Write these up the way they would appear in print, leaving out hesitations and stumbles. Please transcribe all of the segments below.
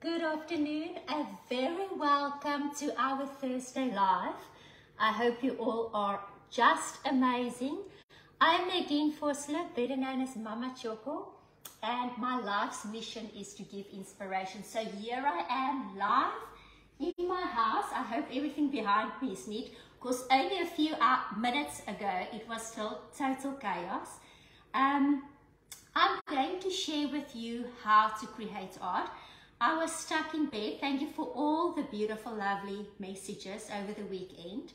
Good afternoon, a very welcome to our Thursday Live. I hope you all are just amazing. I'm Nadine Vosloo, better known as Mama Tjhoko, and my life's mission is to give inspiration. So here I am live in my house. I hope everything behind me is neat, because only a few minutes ago it was still total chaos. I'm going to share with you how to create art. I was stuck in bed. Thank you for all the beautiful, lovely messages over the weekend.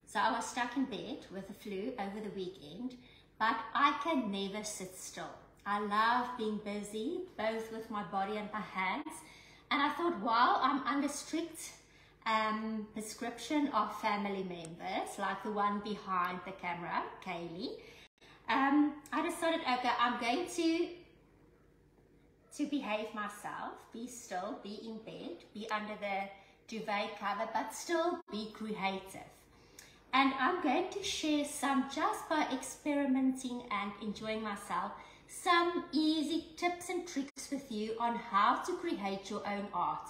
So I was stuck in bed with the flu over the weekend, but I can never sit still. I love being busy, both with my body and my hands. And I thought, while I'm under strict prescription of family members, like the one behind the camera, Kaylee, I decided, okay, I'm going to behave myself, be still, be in bed, be under the duvet cover, but still be creative. And I'm going to share some, just by experimenting and enjoying myself, some easy tips and tricks with you on how to create your own art.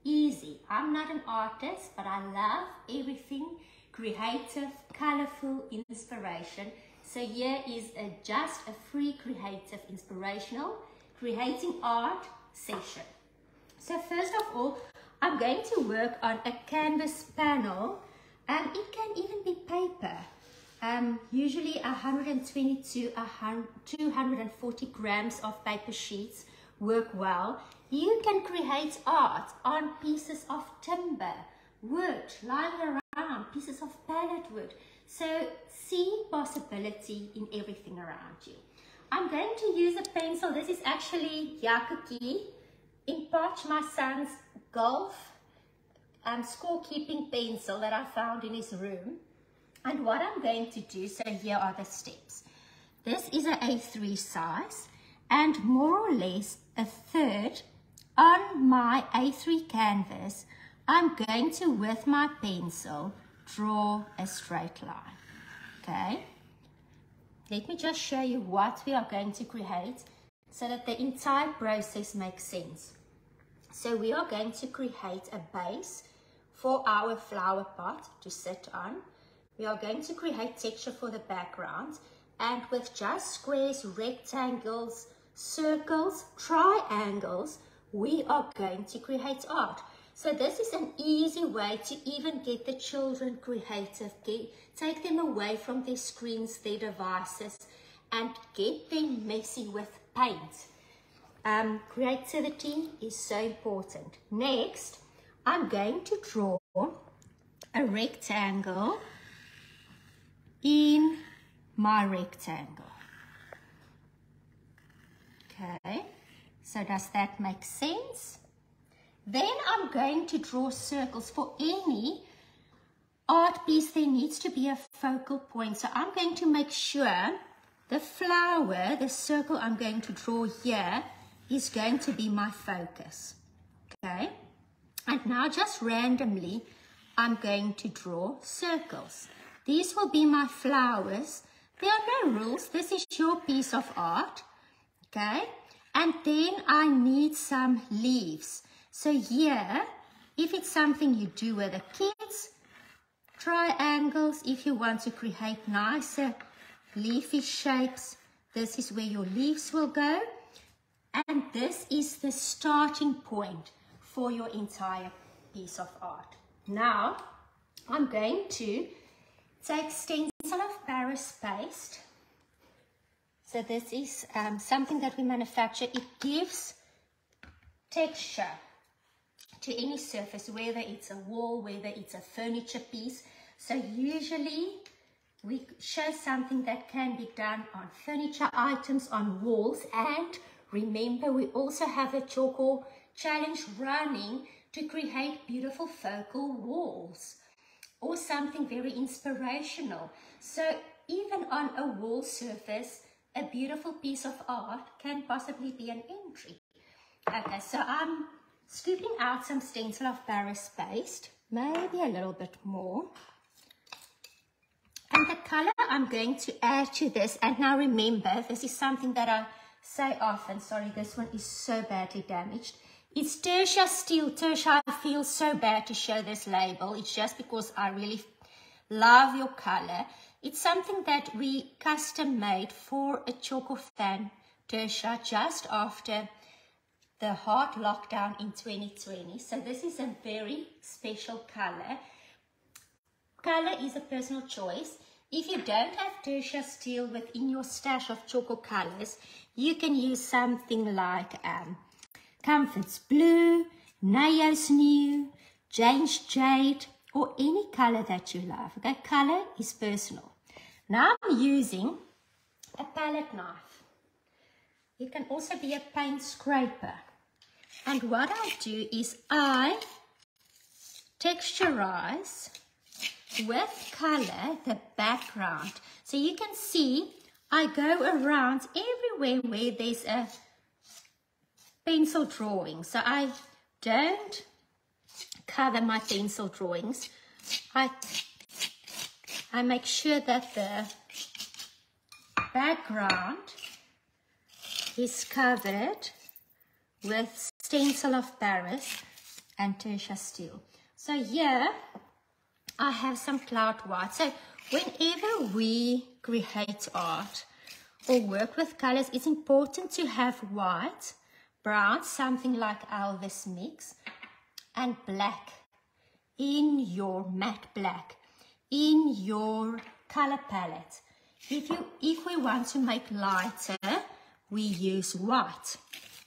Easy. I'm not an artist, but I love everything creative, colorful, inspiration. So here is just a free creative, inspirational creating art session. So first of all, I'm going to work on a canvas panel. It can even be paper. Usually 120 to 240 grams of paper sheets work well. You can create art on pieces of timber, wood, lying around, pieces of pallet wood. So see possibility in everything around you. I'm going to use a pencil. This is actually Tjhoko in Potch, my son's golf scorekeeping pencil that I found in his room. And what I'm going to do, so here are the steps. This is an A3 size, and more or less a third on my A3 canvas, I'm going to, with my pencil, draw a straight line. Okay? Let me just show you what we are going to create so that the entire process makes sense. So we are going to create a base for our flower pot to sit on. We are going to create texture for the background, and with just squares, rectangles, circles, triangles, we are going to create art. So this is an easy way to even get the children creative, take them away from their screens, their devices, and get them messy with paint. Creativity is so important. Next, I'm going to draw a rectangle in my rectangle. Okay, so does that make sense? Then I'm going to draw circles. For any art piece, there needs to be a focal point. So I'm going to make sure the flower, the circle I'm going to draw here, is going to be my focus. Okay? And now just randomly, I'm going to draw circles. These will be my flowers. There are no rules. This is your piece of art. Okay? And then I need some leaves. So here, if it's something you do with the kids, triangles, if you want to create nicer leafy shapes, this is where your leaves will go. And this is the starting point for your entire piece of art. Now, I'm going to take stencil of Paris paste. So this is something that we manufacture. It gives texture to any surface, whether it's a wall, whether it's a furniture piece. So usually we show something that can be done on furniture items, on walls. And remember, we also have a Tjhoko challenge running to create beautiful focal walls or something very inspirational. So even on a wall surface, a beautiful piece of art can possibly be an entry. Okay, so I'm scooping out some stencil of Paris paste, maybe a little bit more. And the color I'm going to add to this, and now remember, this is something that I say often, sorry, this one is so badly damaged, It's tertia steel. Tertia, I feel so bad to show this label. It's just because I really love your color. It's something that we custom made for a Tjhoko fan, tertia, just after the hard lockdown in 2020. So this is a very special color. Color is a personal choice. If you don't have tertia steel within your stash of Tjhoko colors, you can use something like Comfort's Blue, Nayo's New, Jane's Jade, or any color that you love. Okay, color is personal. Now I'm using a palette knife. It can also be a paint scraper. And what I do is I texturize with color the background. So you can see I go around everywhere where there's a pencil drawing. So I don't cover my pencil drawings. I make sure that the background is covered with stencil of Paris and tertia steel. So here I have some cloud white. So whenever we create art or work with colors, it's important to have white, brown, something like Elvis mix, and black in your matte black in your color palette. If we want to make lighter, we use white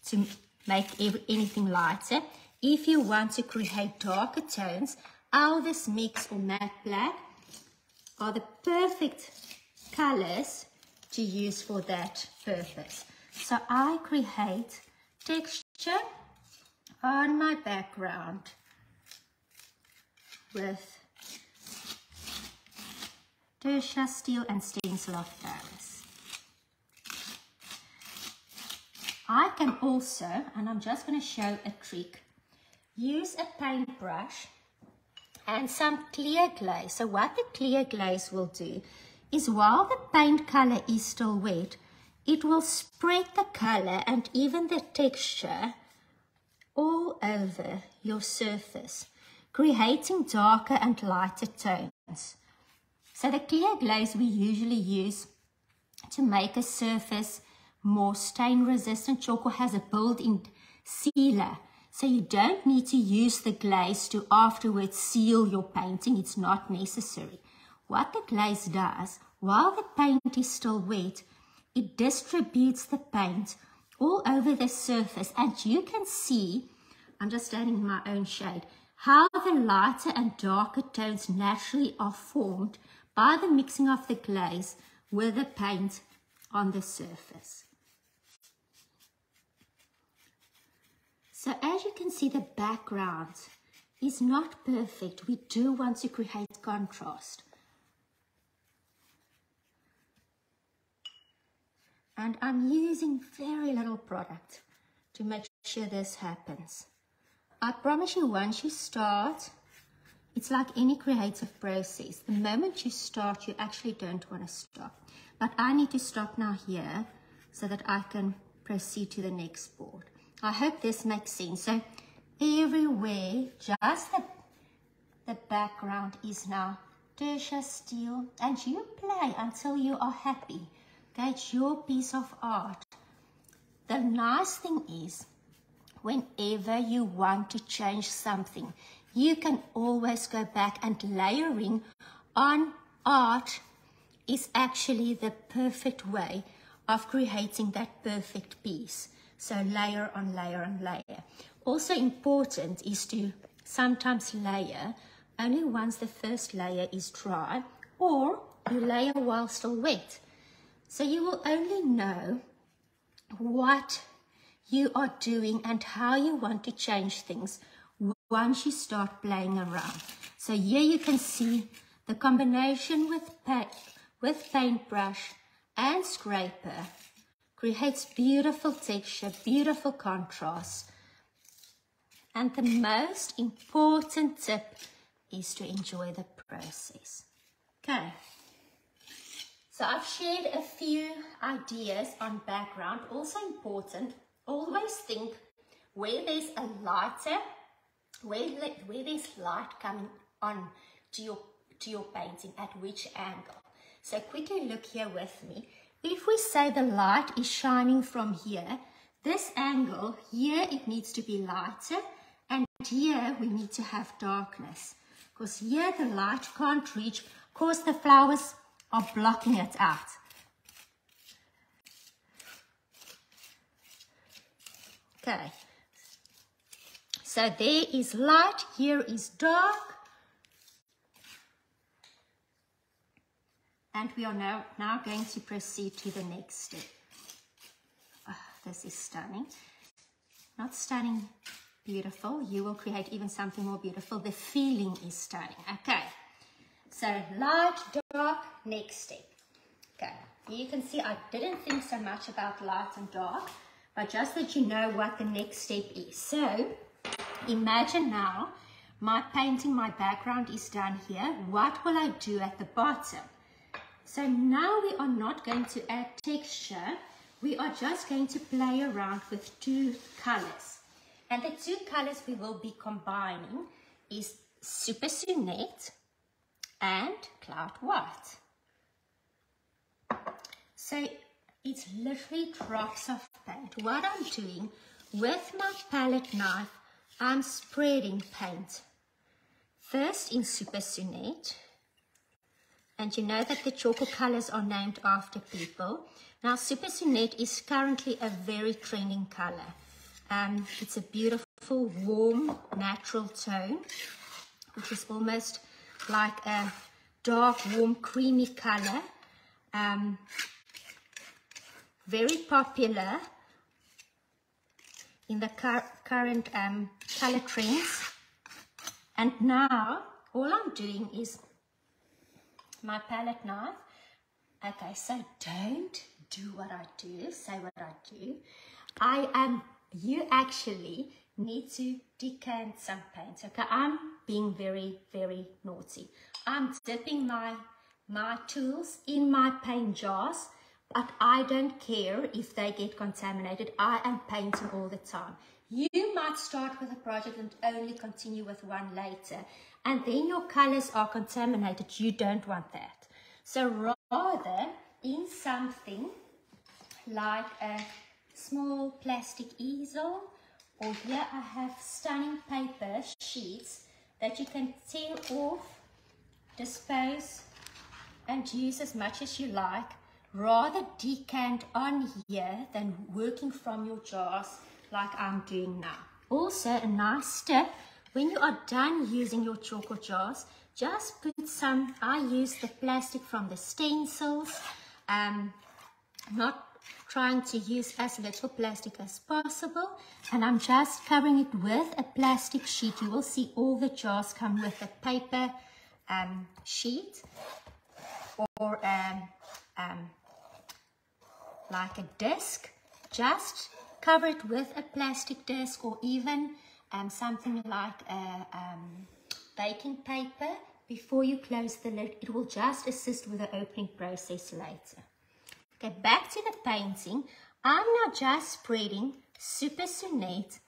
to make anything lighter. If you want to create darker tones, Elvis mix or matte black are the perfect colors to use for that purpose. So I create texture on my background with tertia steel and stencil of Paris. I can also, and I'm just going to show a trick, use a paintbrush and some clear glaze. So what the clear glaze will do is while the paint color is still wet, it will spread the color and even the texture all over your surface, creating darker and lighter tones. So the clear glaze we usually use to make a surface more stain resistant. Tjhoko has a built-in sealer, so you don't need to use the glaze to afterwards seal your painting. It's not necessary. What the glaze does, while the paint is still wet, it distributes the paint all over the surface, and you can see, I'm just standing in my own shade, how the lighter and darker tones naturally are formed by the mixing of the glaze with the paint on the surface. So as you can see, the background is not perfect. We do want to create contrast. And I'm using very little product to make sure this happens. I promise you, once you start, it's like any creative process. The moment you start, you actually don't want to stop. But I need to stop now here so that I can proceed to the next board. I hope this makes sense. So everywhere, just the background is now tertia steel, and you play until you are happy. Okay, it's your piece of art. The nice thing is, whenever you want to change something, you can always go back, and layering on art is actually the perfect way of creating that perfect piece. So layer on layer on layer. Also important is to sometimes layer only once the first layer is dry, or you layer while still wet. So you will only know what you are doing and how you want to change things once you start playing around. So here you can see the combination with paintbrush and scraper creates beautiful texture, beautiful contrast. And the most important tip is to enjoy the process. Okay. So I've shared a few ideas on background. Also important, always think where there's a lighter, where there's light coming on to your painting, at which angle. So quickly look here with me. If we say the light is shining from here, this angle here, it needs to be lighter, and here we need to have darkness, because here the light can't reach because the flowers are blocking it out. Okay, so there is light, here is dark, and we are now going to proceed to the next step. Oh, this is stunning. Not stunning, beautiful. You will create even something more beautiful. The feeling is stunning. Okay, so light, dark, next step. Okay, you can see I didn't think so much about light and dark, but just that you know what the next step is. So imagine now my painting, my background is done here. What will I do at the bottom? So now we are not going to add texture. We are just going to play around with two colors. And the two colors we will be combining is Super Sunette and Cloud White. So it's literally drops of paint. What I'm doing with my palette knife, I'm spreading paint. First in Super Sunette. And you know that the Tjhoko colors are named after people. Now, Super Sunette is currently a very trending color. It's a beautiful, warm, natural tone, which is almost like a dark, warm, creamy color. Very popular in the current color trends. And now, all I'm doing is my palette knife. Okay, so don't do what I do, say what I do. You actually need to decant some paint. Okay, I'm being very, very naughty. I'm dipping my tools in my paint jars, but I don't care if they get contaminated. I am painting all the time. You might start with a project and only continue with one later, and then your colors are contaminated. You don't want that. So rather, in something like a small plastic easel, or here I have stunning paper sheets that you can tear off, dispose, and use as much as you like. Rather decant on here than working from your jars like I'm doing now. Also, a nice tip, when you are done using your Tjhoko jars, just put some, I use the plastic from the stencils, not trying to use as little plastic as possible, and I'm just covering it with a plastic sheet. You will see all the jars come with a paper sheet, or like a disc. Just cover it with a plastic disc, or even something like a baking paper before you close the lid. It will just assist with the opening process later. Okay, back to the painting. I'm now just spreading Super Sunette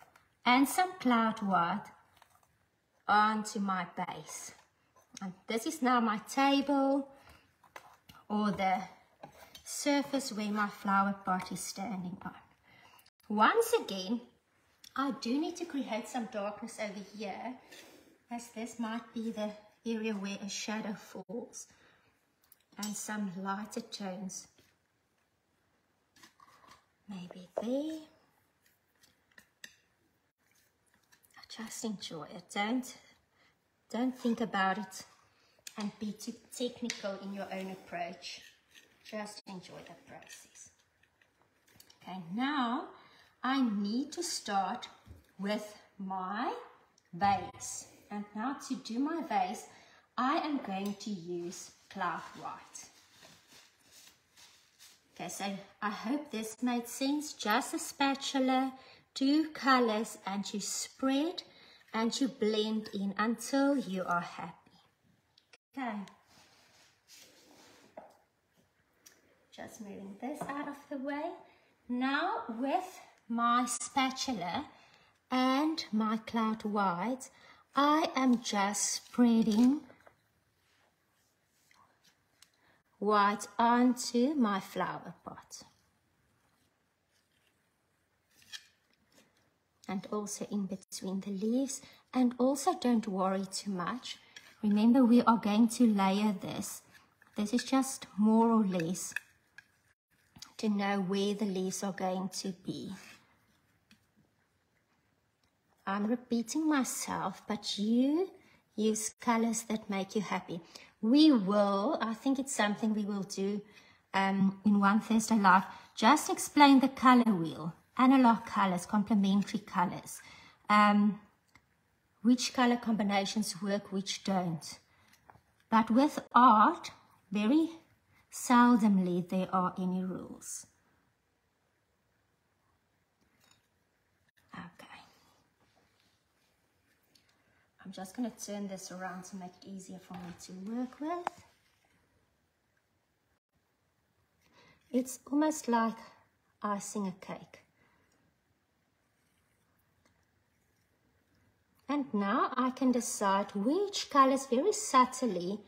and some Cloud White onto my base. And this is now my table, or the surface where my flower pot is standing on. Once again, I do need to create some darkness over here, as this might be the area where a shadow falls, and some lighter tones. Maybe there. Just enjoy it. Don't think about it and be too technical in your own approach. Just enjoy the process. Okay, now I need to start with my vase. And now to do my vase, I am going to use Cloud White. Okay, so I hope this made sense. Just a spatula, two colors, and you spread and you blend in until you are happy. Okay. Just moving this out of the way. Now with my spatula, and my cloud white, I am just spreading white onto my flower pot. And also in between the leaves. And also don't worry too much. Remember, we are going to layer this. This is just more or less to know where the leaves are going to be. I'm repeating myself, but you use colors that make you happy. We will, I think it's something we will do in One Thursday Live, just explain the color wheel, analog colors, complementary colors, which color combinations work, which don't. But with art, very seldomly there are any rules. Okay. I'm just going to turn this around to make it easier for me to work with. It's almost like icing a cake. And now I can decide which colors very subtly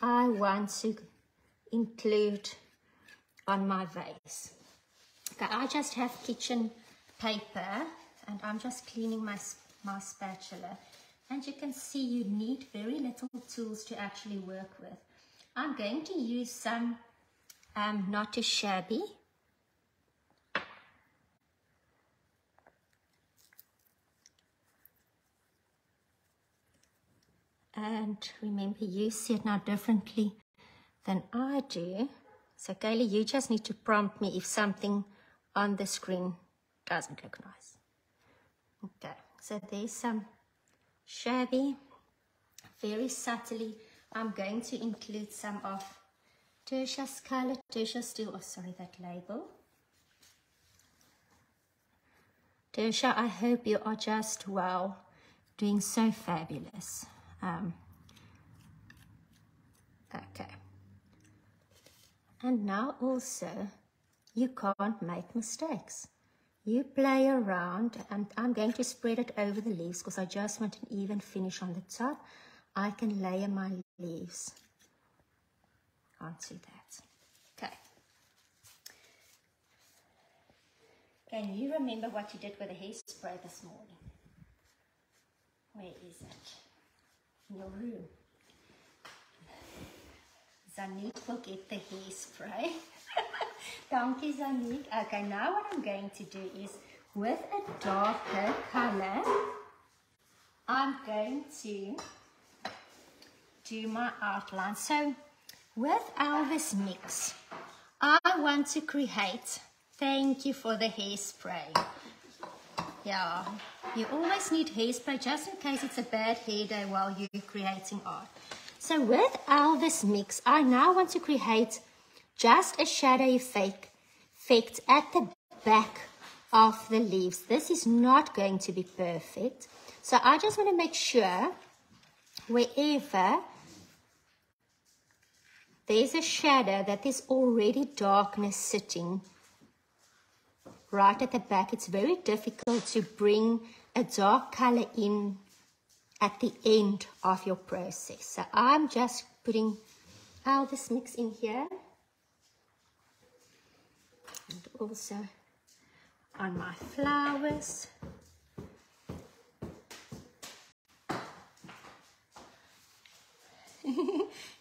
I want to include on my vase. Okay, I just have kitchen paper and I'm just cleaning my spatula. And you can see you need very little tools to actually work with. I'm going to use some not too shabby. And remember, you see it now differently than I do. So Kaylee, you just need to prompt me if something on the screen doesn't look nice. Okay, so there's some shabby. Very subtly, I'm going to include some of Tertia's color. Tertia still, oh sorry, that label. Tertia, I hope you are just well, doing so fabulous. Okay. And now also, you can't make mistakes. You play around, and I'm going to spread it over the leaves because I just want an even finish on the top. I can layer my leaves onto that. Okay. Can you remember what you did with the hairspray this morning? Where is it? In your room. Zanik will get the hairspray. Donkey Zanik. Okay, now what I'm going to do is, with a darker color, I'm going to do my outline. So, with Elvis Mix, I want to create, thank you for the hairspray. Yeah, you always need hairspray just in case it's a bad hair day while you're creating art. So with Elvis Mix, I now want to create just a shadow effect at the back of the leaves. This is not going to be perfect. So I just want to make sure wherever there's a shadow that there's already darkness sitting right at the back. It's very difficult to bring a dark color in at the end of your process. So I'm just putting Elvis Mix in here. And also on my flowers.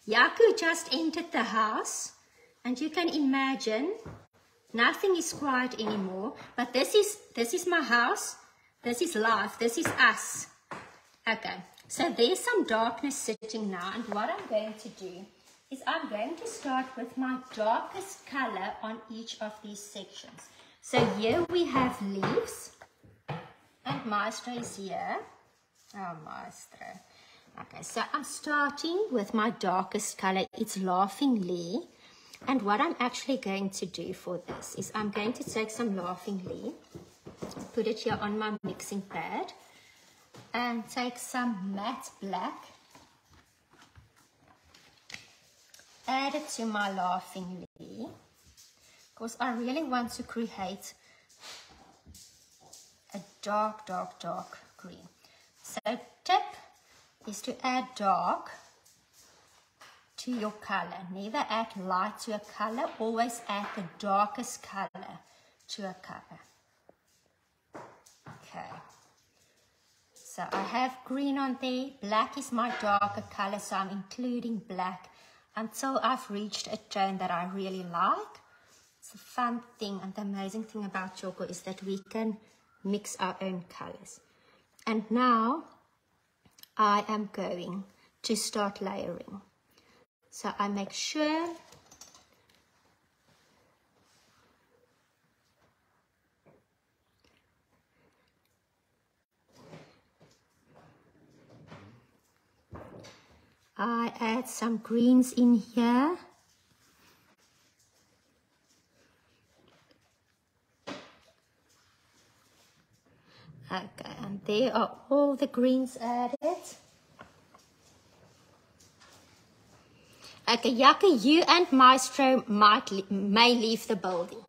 Yaku just entered the house, and you can imagine nothing is quiet anymore, but this is my house, this is life, this is us. Okay, so there's some darkness sitting now, and what I'm going to do is I'm going to start with my darkest color on each of these sections. So here we have leaves, and Maestro is here. Oh, Maestro. Okay, so I'm starting with my darkest color. It's Laughing Lee. And what I'm actually going to do for this is I'm going to take some Laughing Lee, put it here on my mixing pad, and take some matte black, add it to my Laughing Lee, because I really want to create a dark, dark, dark green. So tip is to add dark to your color. Never add light to a color. Always add the darkest color to a color. Okay. So I have green on there. Black is my darker color, so I'm including black until I've reached a tone that I really like. It's a fun thing, and the amazing thing about Tjhoko is that we can mix our own colors. And now I am going to start layering. So I make sure I add some greens in here. Okay, and there are all the greens added. Okay, Yaka, you and Maestro may leave the building.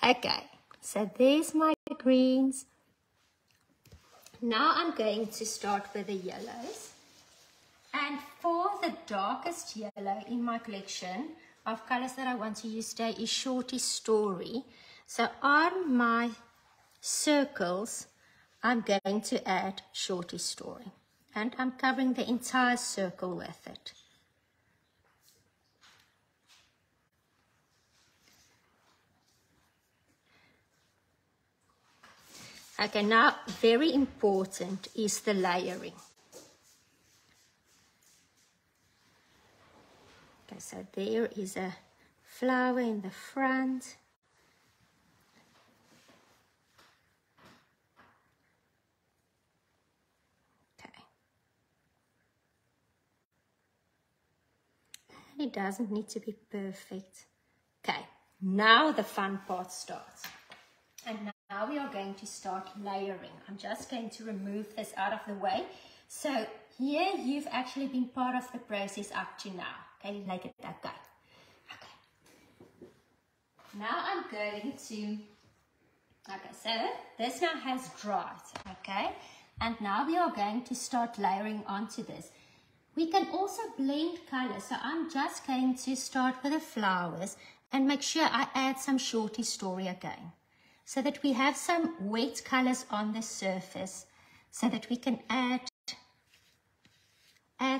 Okay, so there's my greens. Now I'm going to start with the yellows. And for the darkest yellow in my collection of colors that I want to use today is Shorty Story. So on my circles, I'm going to add Shorty Story. And I'm covering the entire circle with it. Okay, now very important is the layering. Okay, so there is a flower in the front. Okay. And it doesn't need to be perfect. Okay, now the fun part starts. And now we are going to start layering. I'm just going to remove this out of the way. So here you've actually been part of the process up to now. Okay, like it that guy. Okay. Now I'm going to, okay, so this now has dried, okay? And now we are going to start layering onto this. We can also blend colors. So I'm just going to start with the flowers and make sure I add some Shorty Story again, so that we have some wet colors on the surface, so that we can add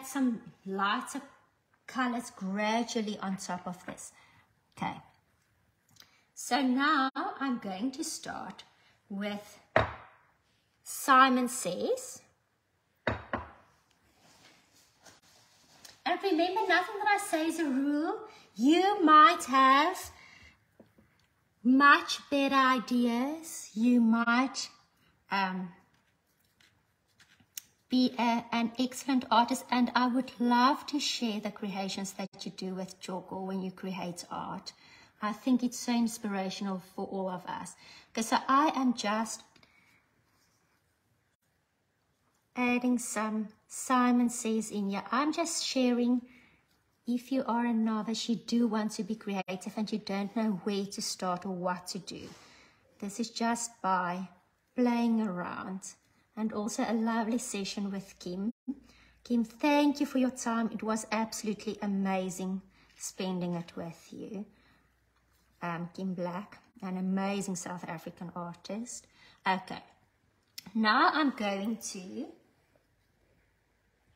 some lighter colors gradually on top of this. Okay, so now I'm going to start with Simon Says. And remember, nothing that I say is a rule. You might have much better ideas. You might be an excellent artist, and I would love to share the creations that you do with Tjhoko when you create art. I think it's so inspirational for all of us. Okay, so I am just adding some Simon Says in here. I'm just sharing. If you are a novice, you do want to be creative and you don't know where to start or what to do, this is just by playing around. And also a lovely session with Kim. Kim, thank you for your time. It was absolutely amazing spending it with you. Kim Black, an amazing South African artist. Okay, now I'm going to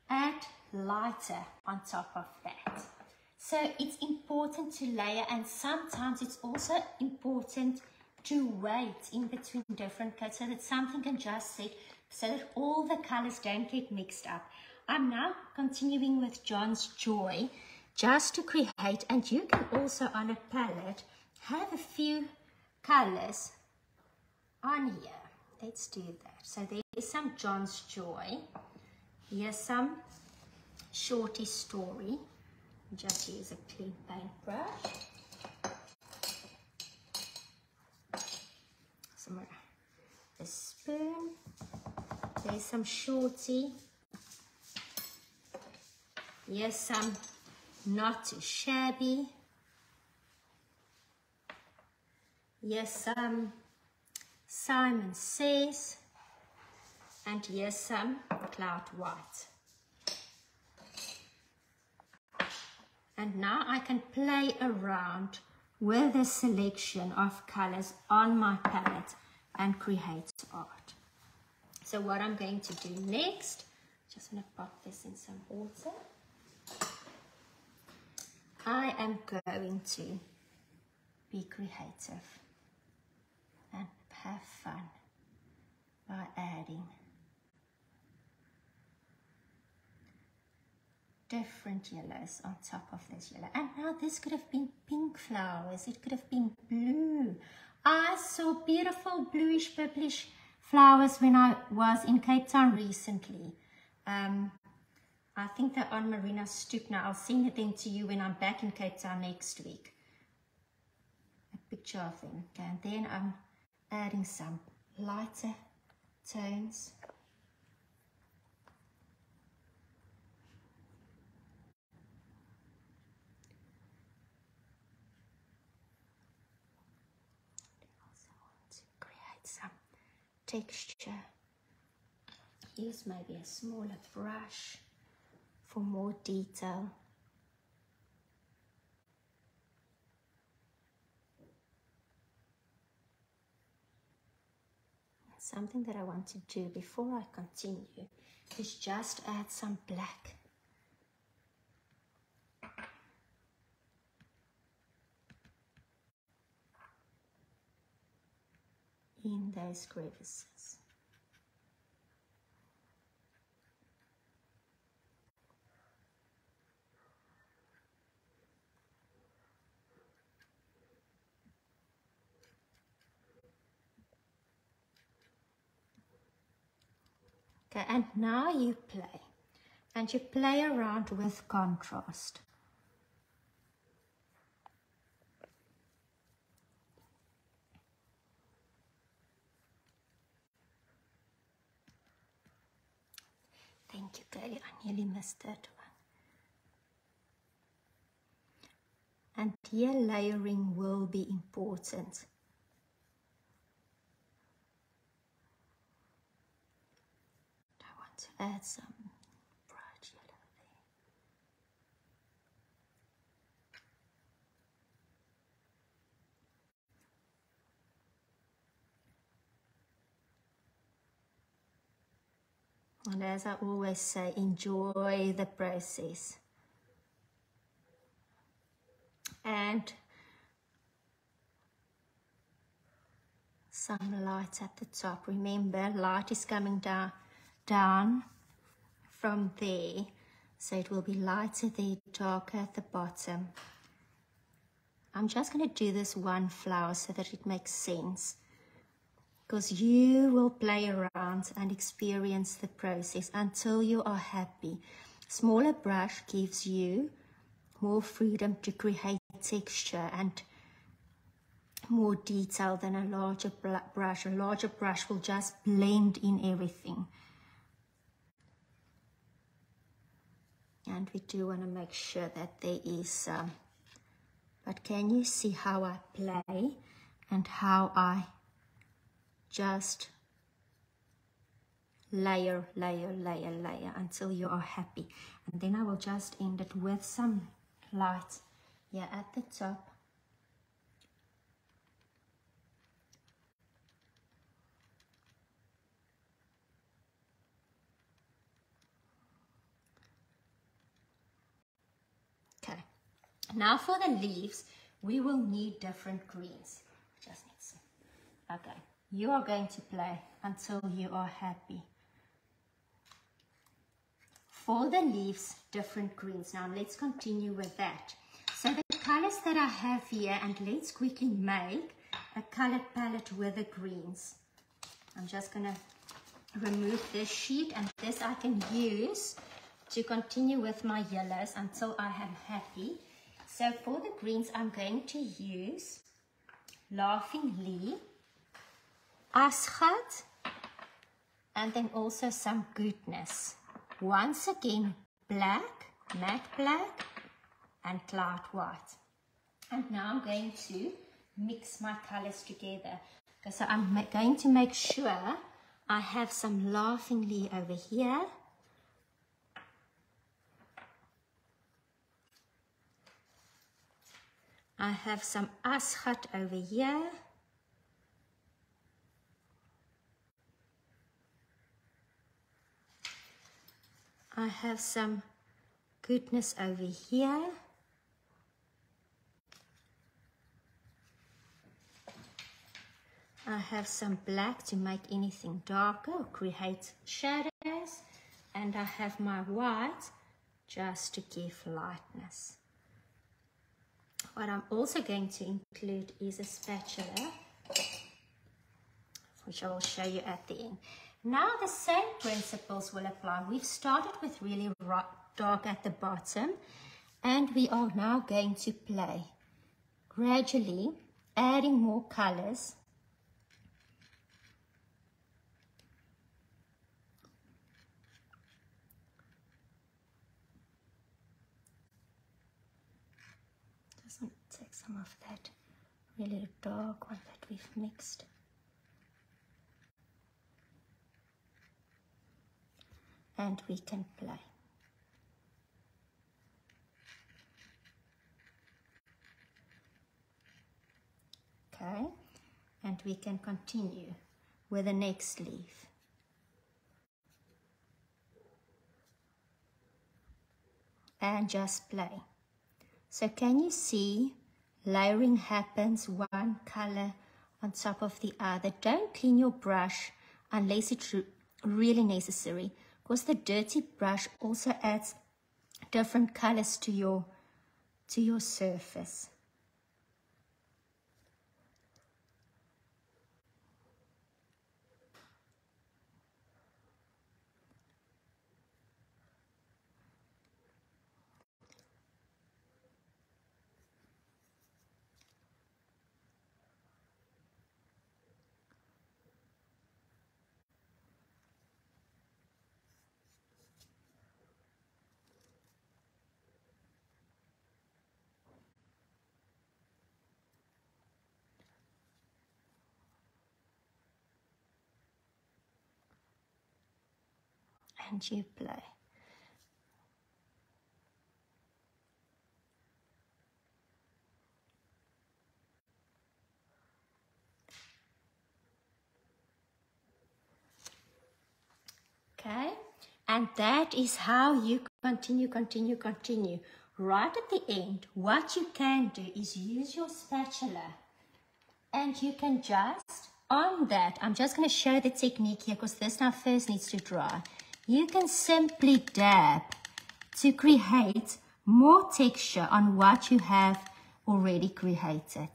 add lighter on top of that. So it's important to layer, and sometimes it's also important to wait in between different cuts so that something can just set, so that all the colors don't get mixed up. I'm now continuing with John's Joy just to create, and you can also on a palette have a few colors on here. Let's do that. So there's some John's Joy. Here's some Shorty Story. Just use a clean paintbrush. Somewhere a spoon. There's some Shorty. Here's some Not Too Shabby. Here's some Simon Says, and here's some Cloud White. And now I can play around with the selection of colors on my palette and create art. So what I'm going to do next, just going to pop this in some water. I am going to be creative and have fun by adding different yellows on top of this yellow. And now this could have been pink flowers, it could have been blue. I saw beautiful bluish purplish flowers when I was in Cape Town recently. I think they're on Marina Stoop now. I'll send them to you when I'm back in Cape Town next week. A picture of them. Okay, and then I'm adding some lighter tones. I also want to create some texture. Use maybe a smaller brush for more detail. Something that I want to do before I continue is just add some black. In those crevices. Okay, and now you play. And you play around with contrast. Thank you, Kaylee. I nearly missed that one. And here layering will be important. I want to add some bright yellow there. And as I always say, enjoy the process. And some light at the top. Remember, light is coming down from there. So it will be lighter there, darker at the bottom. I'm just going to do this one flower so that it makes sense. Because you will play around and experience the process until you are happy. Smaller brush gives you more freedom to create texture and more detail than a larger brush. A larger brush will just blend in everything. And we do want to make sure that there is some. But can you see how I play and how I just layer, layer, layer, layer until you are happy. And then I will just end it with some light here at the top. Okay, now for the leaves, we will need different greens. Just need some. Okay, you are going to play until you are happy. For the leaves, different greens. Now let's continue with that. So the colors that I have here, and let's quickly make a color palette with the greens. I'm just going to remove this sheet, and this I can use to continue with my yellows until I am happy. So for the greens, I'm going to use Laughing Lee, Asgat, and then also some Goodness. Once again, black, matte black, and cloud white. And now I'm going to mix my colors together. Okay, so I'm going to make sure I have some laughingly over here. I have some asgat over here. I have some goodness over here. I have some black to make anything darker or create shadows. And I have my white just to give lightness. What I'm also going to include is a spatula, which I will show you at the end. Now the same principles will apply. We've started with really dark at the bottom, and we are now going to play, gradually adding more colors. Just want to take some of that really dark one that we've mixed. And we can play. Okay, and we can continue with the next leaf. And just play. So can you see layering happens one color on top of the other? Don't clean your brush unless it's really necessary, because the dirty brush also adds different colors to your surface. And you play. Okay, and that is how you continue. Right at the end, what you can do is use your spatula, and you can just, on that, I'm just going to show the technique here because this now first needs to dry. You can simply dab to create more texture on what you have already created.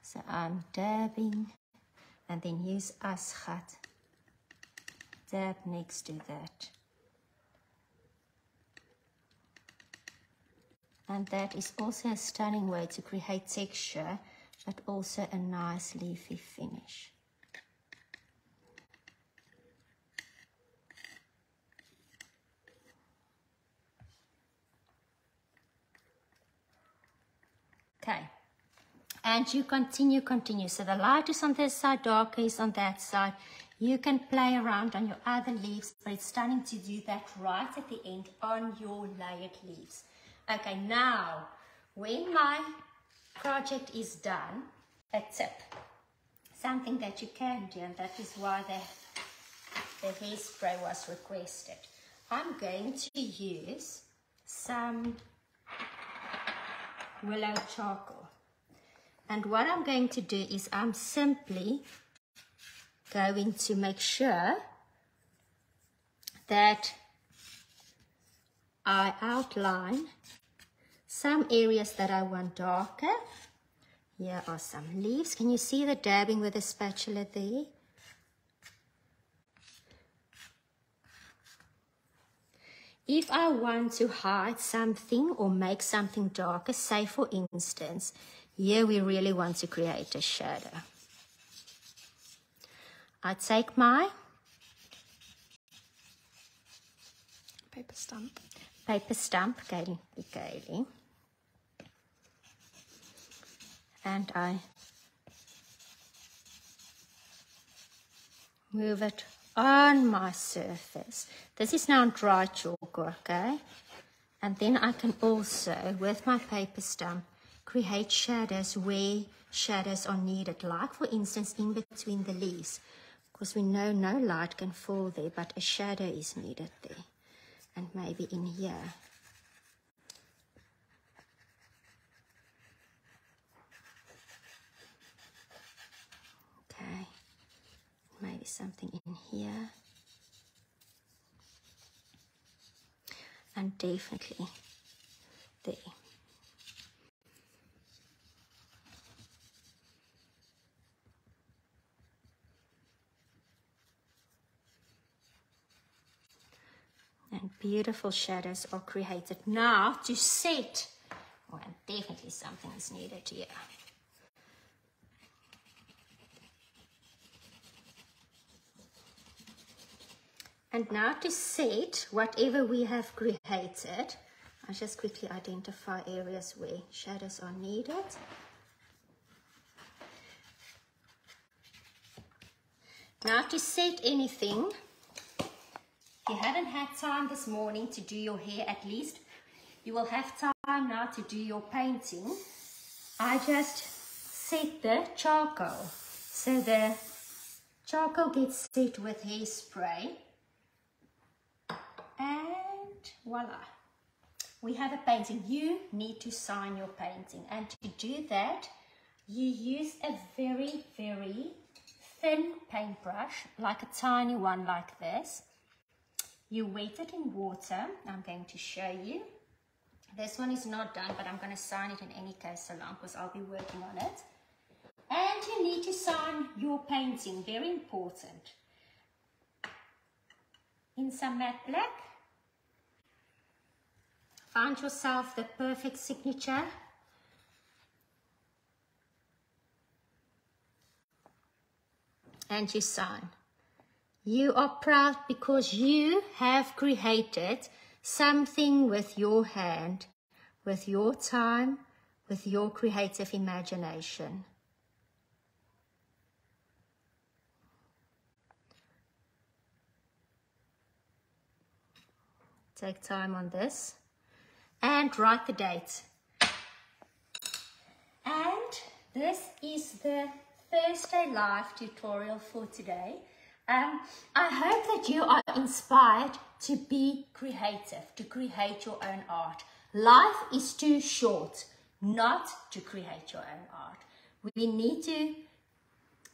So I'm dabbing and then use asgat. Dab next to that. And that is also a stunning way to create texture, but also a nice leafy finish. Okay, and you continue. So the light is on this side, darker is on that side. You can play around on your other leaves, but it's stunning to do that right at the end on your layered leaves. Okay, now, when my project is done, a tip, something that you can do, and that is why the hairspray was requested. I'm going to use some willow charcoal. And what I'm going to do is I'm simply going to make sure that I outline some areas that I want darker. Here are some leaves. Can you see the dabbing with the spatula there? If I want to hide something or make something darker, say for instance, here we really want to create a shadow. I take my paper stump. Paper stump, Kaylee. And I move it on my surface. This is now dry chalk, okay? And then I can also, with my paper stump, create shadows where shadows are needed, like for instance in between the leaves, because we know no light can fall there, but a shadow is needed there. And maybe in here. Okay, maybe something in here. And definitely there. And beautiful shadows are created. Now to set, well, definitely something is needed here. And now to set whatever we have created, I'll just quickly identify areas where shadows are needed. Now to set anything, if you haven't had time this morning to do your hair, at least you will have time now to do your painting. I just set the charcoal. So the charcoal gets set with hairspray. And voila, we have a painting. You need to sign your painting, and to do that you use a very, very thin paintbrush, like a tiny one like this. You wet it in water. I'm going to show you. This one is not done, but I'm going to sign it in any case so long, because I'll be working on it. And you need to sign your painting, very important, in some matte black. Find yourself the perfect signature. And you sign. You are proud because you have created something with your hand, with your time, with your creative imagination. Take time on this. And write the date. And this is the Thursday live tutorial for today. I hope that you are inspired to be creative, to create your own art. Life is too short not to create your own art. We need to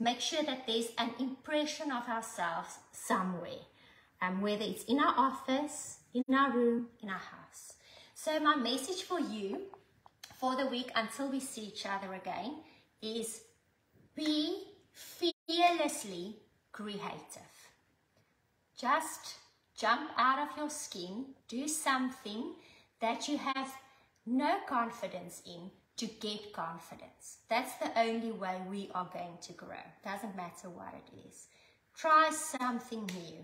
make sure that there's an impression of ourselves somewhere, whether it's in our office, in our room, in our house. So my message for you for the week until we see each other again is be fearlessly creative. Just jump out of your skin, do something that you have no confidence in to get confidence. That's the only way we are going to grow. Doesn't matter what it is. Try something new.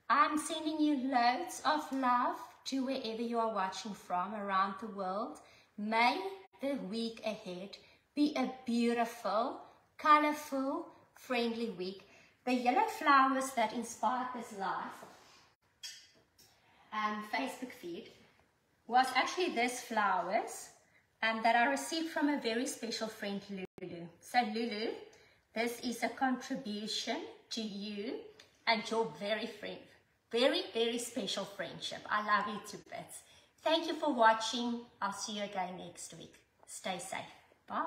I'm sending you loads of love to wherever you are watching from around the world. May the week ahead be a beautiful, colorful, friendly week. The yellow flowers that inspired this live Facebook feed was actually these flowers that I received from a very special friend, Lulu. So Lulu, this is a contribution to you and your very, very special friendship. I love you to bits. Thank you for watching. I'll see you again next week. Stay safe. Bye.